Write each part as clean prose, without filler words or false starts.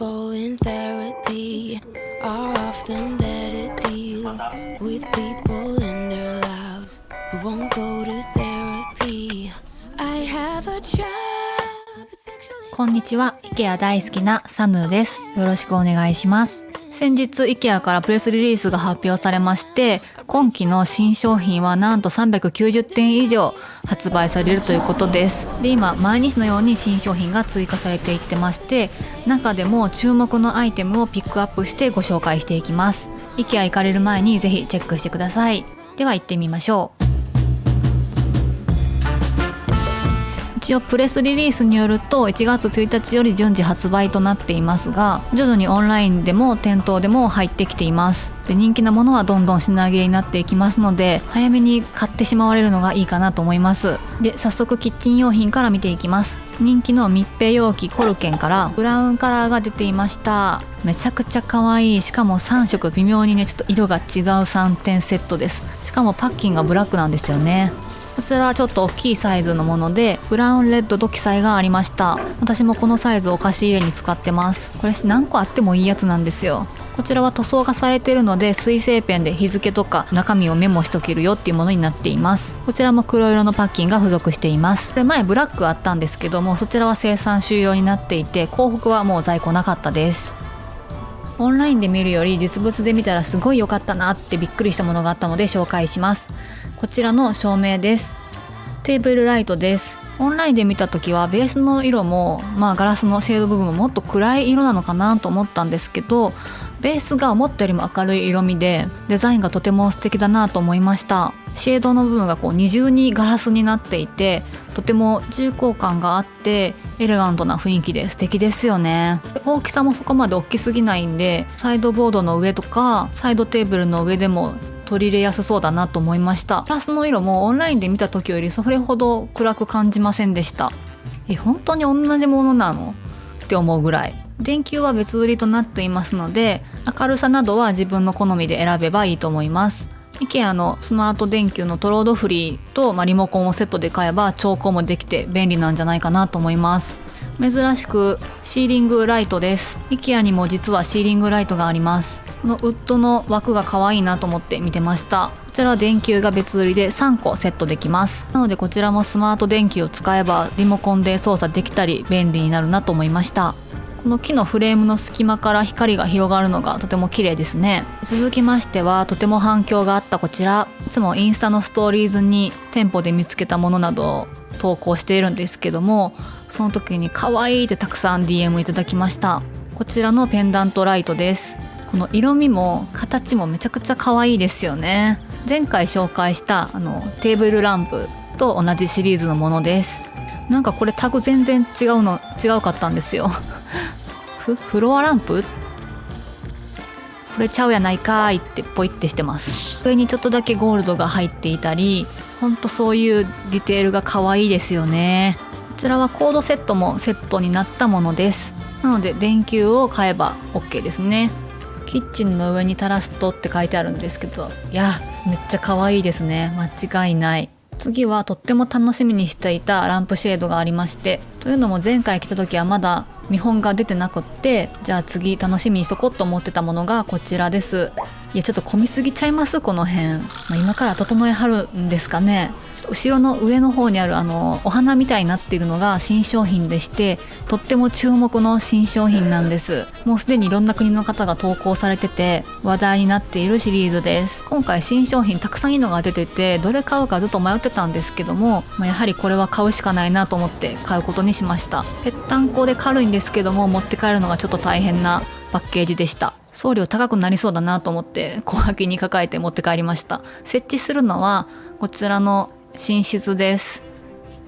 People in therapy are often there to deal with people in their lives who won't go to therapy. I have a job. こんにちは、IKEA 大好きなサヌーです。よろしくお願いします。先日 IKEA からプレスリリースが発表されまして、今期の新商品はなんと390点以上発売されるということです。で、今毎日のように新商品が追加されていってまして、中でも注目のアイテムをピックアップしてご紹介していきます。 IKEA 行かれる前にぜひチェックしてください。では行ってみましょう。一応プレスリリースによると1月1日より順次発売となっていますが、徐々にオンラインでも店頭でも入ってきています。で、人気なものはどんどん品切れになっていきますので、早めに買ってしまわれるのがいいかなと思います。で、早速キッチン用品から見ていきます。人気の密閉容器コルケンからブラウンカラーが出ていました。めちゃくちゃ可愛い。しかも3色微妙にねちょっと色が違う3点セットです。しかもパッキンがブラックなんですよね。こちらはちょっと大きいサイズのもので、ブラウンレッドと記載がありました。私もこのサイズをお菓子入れに使ってます。これ何個あってもいいやつなんですよ。こちらは塗装がされているので、水性ペンで日付とか中身をメモしとけるよっていうものになっています。こちらも黒色のパッキンが付属しています。で、前ブラックあったんですけども、そちらは生産終了になっていて、広告はもう在庫なかったです。オンラインで見るより実物で見たらすごい良かったなってびっくりしたものがあったので紹介します。こちらの照明です。テーブルライトです。オンラインで見た時はベースの色もガラスのシェード部分ももっと暗い色なのかなと思ったんですけど、ベースが思ったよりも明るい色味でデザインがとても素敵だなと思いました。シェードの部分が二重にガラスになっていて、とても重厚感があってエレガントな雰囲気で素敵ですよね。大きさもそこまで大きすぎないんで、サイドボードの上とかサイドテーブルの上でも取り入れやすそうだなと思いました。ガラスの色もオンラインで見た時よりそれほど暗く感じませんでした。本当に同じものなのって思うぐらい。電球は別売りとなっていますので、明るさなどは自分の好みで選べばいいと思います。 IKEA のスマート電球のトロードフリーと、リモコンをセットで買えば調光もできて便利なんじゃないかなと思います。珍しくシーリングライトです。 IKEA にも実はシーリングライトがあります。このウッドの枠が可愛いなと思って見てました。こちらは電球が別売りで3個セットできます。なのでこちらもスマート電球を使えばリモコンで操作できたり便利になるなと思いました。この木のフレームの隙間から光が広がるのがとても綺麗ですね。続きましてはとても反響があったこちら。いつもインスタのストーリーズに店舗で見つけたものなどを投稿しているんですけども、その時に可愛いってたくさん DM いただきました。こちらのペンダントライトです。この色味も形もめちゃくちゃ可愛いですよね。前回紹介したテーブルランプと同じシリーズのものです。なんかこれタグ全然違うかったんですよフロアランプこれちゃうやないかーいってポイってしてます。上にちょっとだけゴールドが入っていたり、ほんとそういうディテールが可愛いですよね。こちらはコードセットもセットになったものです。なので電球を買えば OK ですね。キッチンの上に垂らすとって書いてあるんですけど、いやめっちゃ可愛いですね。間違いない。次はとっても楽しみにしていたランプシェードがありまして、というのも前回来た時はまだ見本が出てなくって、じゃあ次楽しみにしとこうと思ってたものがこちらです。いやちょっと混みすぎちゃいますこの辺。今から整えはるんですかね。ちょっと後ろの上の方にあるお花みたいになっているのが新商品でして、とっても注目の新商品なんです。もうすでにいろんな国の方が投稿されてて話題になっているシリーズです。今回新商品たくさんいいのが出てて、どれ買うかずっと迷ってたんですけども、やはりこれは買うしかないなと思って買うことにしました。ぺったんこで軽いんですけども、持って帰るのがちょっと大変なパッケージでした。送料高くなりそうだなと思って小脇に抱えて持って帰りました。設置するのはこちらの寝室です。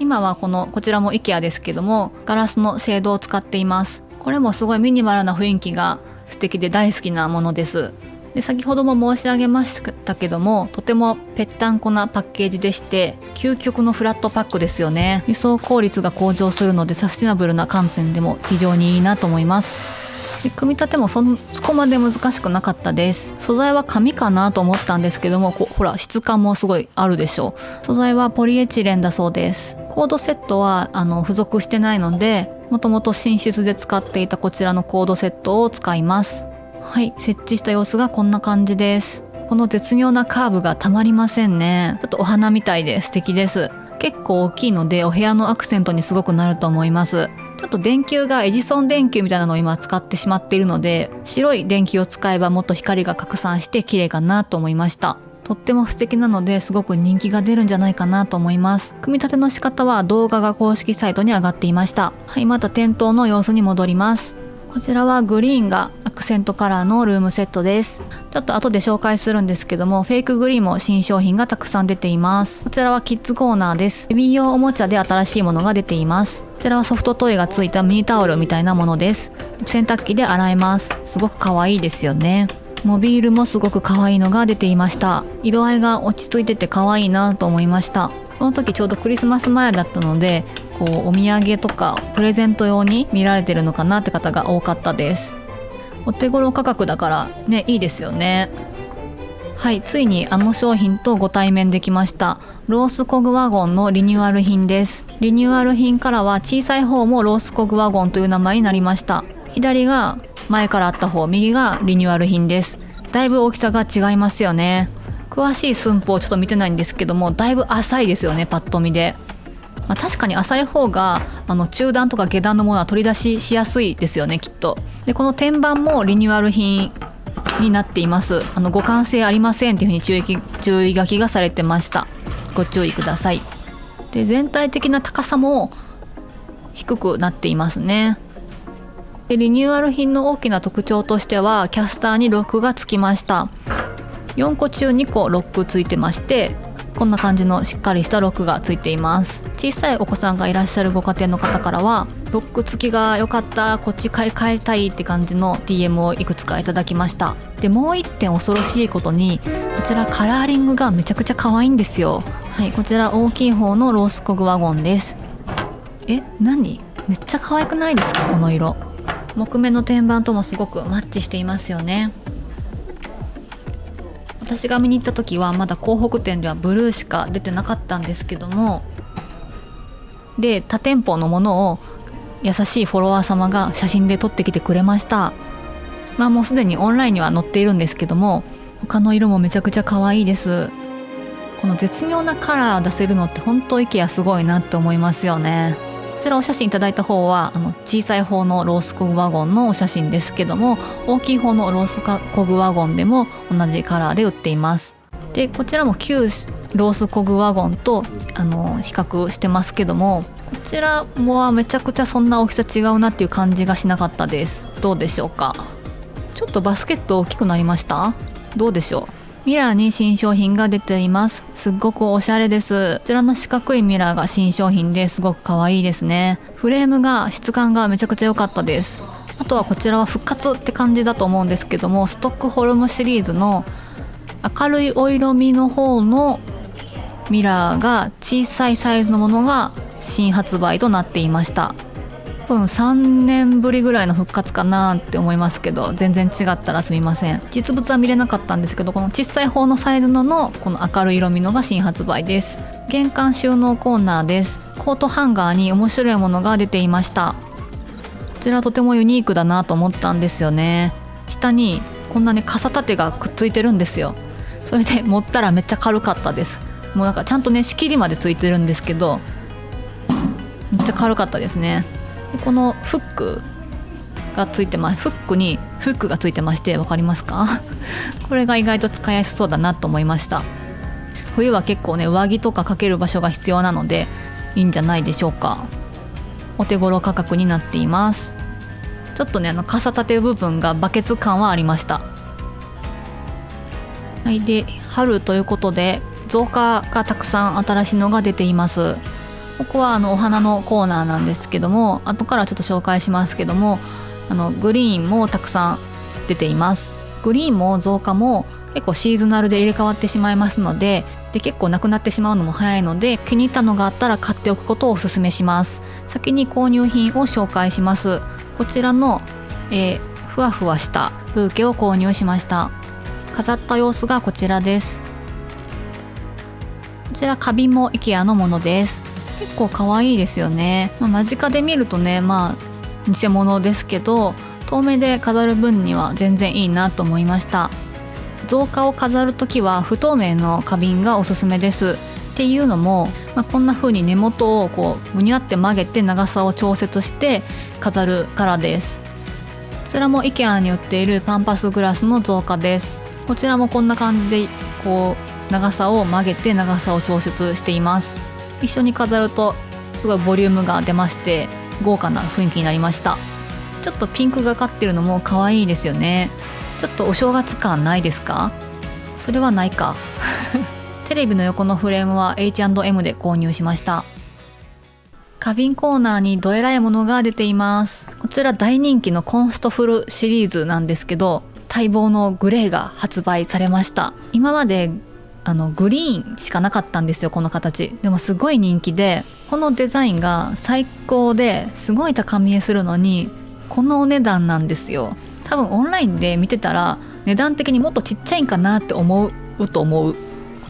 今はこちらも IKEA ですけども、ガラスのシェードを使っています。これもすごいミニマルな雰囲気が素敵で大好きなものです。で、先ほども申し上げましたけども、とてもぺったんこなパッケージでして、究極のフラットパックですよね。輸送効率が向上するのでサスティナブルな観点でも非常にいいなと思います。で、組み立てもそこまで難しくなかったです。素材は紙かなと思ったんですけども、ほら質感もすごいあるでしょう。素材はポリエチレンだそうです。コードセットは付属してないので、もともと寝室で使っていたこちらのコードセットを使います。はい、設置した様子がこんな感じです。この絶妙なカーブがたまりませんね。ちょっとお花みたいで素敵です。結構大きいのでお部屋のアクセントにすごくなると思います。ちょっと電球がエジソン電球みたいなのを今使ってしまっているので、白い電球を使えばもっと光が拡散して綺麗かなと思いました。とっても素敵なのですごく人気が出るんじゃないかなと思います。組み立ての仕方は動画が公式サイトに上がっていました。はい、また店頭の様子に戻ります。こちらはグリーンがアクセントカラーのルームセットです。ちょっと後で紹介するんですけども、フェイクグリーンも新商品がたくさん出ています。こちらはキッズコーナーです。ベビー用おもちゃで新しいものが出ています。こちらはソフトトイがついたミニタオルみたいなものです。洗濯機で洗えます。すごく可愛いですよね。モビールもすごく可愛いのが出ていました。色合いが落ち着いてて可愛いなと思いました。この時ちょうどクリスマス前だったので、お土産とかプレゼント用に見られてるのかなって方が多かったです。お手頃価格だからね、いいですよね。はい、ついにあの商品とご対面できました。ロースコグワゴンのリニューアル品です。リニューアル品からは小さい方もロースコグワゴンという名前になりました。左が前からあった方、右がリニューアル品です。だいぶ大きさが違いますよね。詳しい寸法をちょっと見てないんですけども、だいぶ浅いですよね、パッと見で。確かに浅い方が中段とか下段のものは取り出しやすいですよね、きっと。でこの天板もリニューアル品になっています。互換性ありませんっていうふうに注意書きがされてました。ご注意ください。で全体的な高さも低くなっていますね。でリニューアル品の大きな特徴としては、キャスターにロックがつきました。4個中2個ロックついてまして、こんな感じのしっかりしたロックがついています。小さいお子さんがいらっしゃるご家庭の方からは、ロック付きが良かった、こっち買い替えたいって感じの DM をいくつかいただきました。でもう一点恐ろしいことに、こちらカラーリングがめちゃくちゃ可愛いんですよ。はい、こちら大きい方のロースコグワゴンです。何？めっちゃ可愛くないですか、この色。木目の天板ともすごくマッチしていますよね。私が見に行った時はまだ港北店ではブルーしか出てなかったんですけども、で他店舗のものを優しいフォロワー様が写真で撮ってきてくれました。もうすでにオンラインには載っているんですけども、他の色もめちゃくちゃ可愛いです。この絶妙なカラー出せるのって本当IKEAすごいなって思いますよね。こちらお写真いただいた方は小さい方のロースコグワゴンのお写真ですけども、大きい方のロースコグワゴンでも同じカラーで売っています。でこちらも旧ロースコグワゴンと比較してますけども、こちらもめちゃくちゃそんな大きさ違うなっていう感じがしなかったです。どうでしょうか。ちょっとバスケット大きくなりました。どうでしょう。ミラーに新商品が出ています。すっごくおしゃれです。こちらの四角いミラーが新商品ですごく可愛いですね。フレームが質感がめちゃくちゃ良かったです。あとはこちらは復活って感じだと思うんですけども、ストックホルムシリーズの明るいお色味の方のミラーが小さいサイズのものが新発売となっていました。多分3年ぶりぐらいの復活かなって思いますけど、全然違ったらすみません。実物は見れなかったんですけど、この小さい方のサイズのこの明るい色味のが新発売です。玄関収納コーナーです。コートハンガーに面白いものが出ていました。こちらとてもユニークだなと思ったんですよね。下にこんなね傘立てがくっついてるんですよ。それで持ったらめっちゃ軽かったです。もうなんかちゃんとね仕切りまでついてるんですけど、めっちゃ軽かったですね。でこのフックがついてます。フックにフックがついてまして、分かりますかこれが意外と使いやすそうだなと思いました。冬は結構ね上着とかかける場所が必要なのでいいんじゃないでしょうか。お手頃価格になっています。ちょっとね傘立て部分がバケツ感はありました。はい、で春ということで造花がたくさん新しいのが出ています。ここはお花のコーナーなんですけども、後からちょっと紹介しますけども、グリーンもたくさん出ています。グリーンも造花も結構シーズナルで入れ替わってしまいますので、結構なくなってしまうのも早いので、気に入ったのがあったら買っておくことをお勧めします。先に購入品を紹介します。こちらの、ふわふわしたブーケを購入しました。飾った様子がこちらです。こちら花瓶も IKEA のものです。結構可愛いですよね。間近で見るとね偽物ですけど、遠目で飾る分には全然いいなと思いました。造花を飾るときは不透明の花瓶がおすすめです。っていうのも、こんな風に根元をこうぐにゃって曲げて長さを調節して飾るからです。こちらも IKEA に売っているパンパスグラスの造花です。こちらもこんな感じでこう長さを曲げて長さを調節しています。一緒に飾るとすごいボリュームが出まして豪華な雰囲気になりました。ちょっとピンクがかってるのも可愛いですよね。ちょっとお正月感ないですか？それはないかテレビの横のフレームは H&M で購入しました。花瓶コーナーにどえらいものが出ています。こちら大人気のコンストフルシリーズなんですけど、待望のグレーが発売されました。今までグリーンしかなかったんですよ、この形。でもすごい人気で、このデザインが最高ですごい高見えするのにこのお値段なんですよ。多分オンラインで見てたら値段的にもっとちっちゃいんかなって思うと思う。こ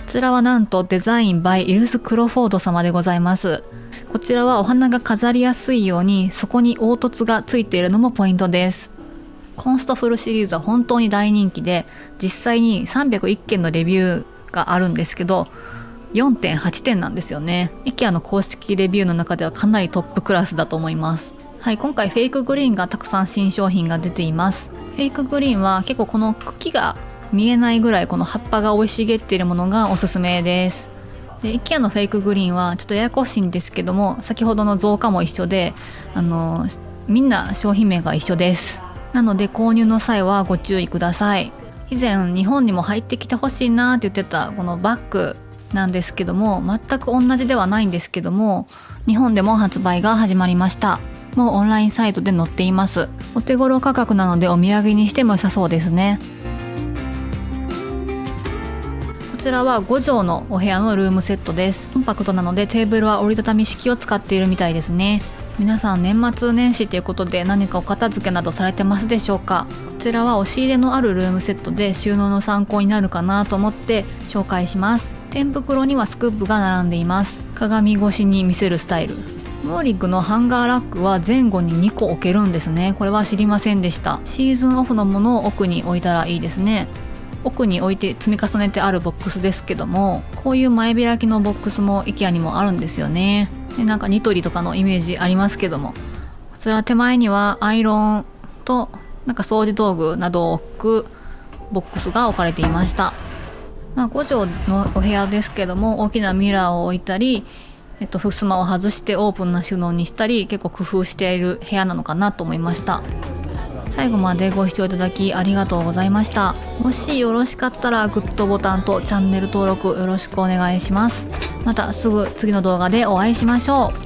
ちらはなんとデザイン by イルス・クロフォード様でございます。こちらはお花が飾りやすいようにそこに凹凸がついているのもポイントです。コンストフルシリーズは本当に大人気で、実際に301件のレビューがあるんですけど 4.8 点なんですよね。 IKEA の公式レビューの中ではかなりトップクラスだと思います。はい、今回フェイクグリーンがたくさん新商品が出ています。フェイクグリーンは結構この茎が見えないぐらいこの葉っぱが生い茂っているものがおすすめです。で IKEA のフェイクグリーンはちょっとややこしいんですけども、先ほどの造花も一緒でみんな商品名が一緒です。なので購入の際はご注意ください。以前日本にも入ってきてほしいなって言ってたこのバッグなんですけども、全く同じではないんですけども、日本でも発売が始まりました。もうオンラインサイトで載っています。お手頃価格なのでお土産にしても良さそうですね。こちらは5畳のお部屋のルームセットです。コンパクトなのでテーブルは折りたたみ式を使っているみたいですね。皆さん年末年始ということで何かお片付けなどされてますでしょうか？こちらは押し入れのあるルームセットで収納の参考になるかなと思って紹介します。天袋にはスクープが並んでいます。鏡越しに見せるスタイル。ムーリックのハンガーラックは前後に2個置けるんですね。これは知りませんでした。シーズンオフのものを奥に置いたらいいですね。奥に置いて積み重ねてあるボックスですけども、こういう前開きのボックスも IKEA にもあるんですよね。でなんかニトリとかのイメージありますけども、こちら手前にはアイロンとなんか掃除道具などを置くボックスが置かれていました。5畳のお部屋ですけども、大きなミラーを置いたり、襖を外してオープンな収納にしたり、結構工夫している部屋なのかなと思いました。最後までご視聴いただきありがとうございました。もしよろしかったらグッドボタンとチャンネル登録よろしくお願いします。またすぐ次の動画でお会いしましょう。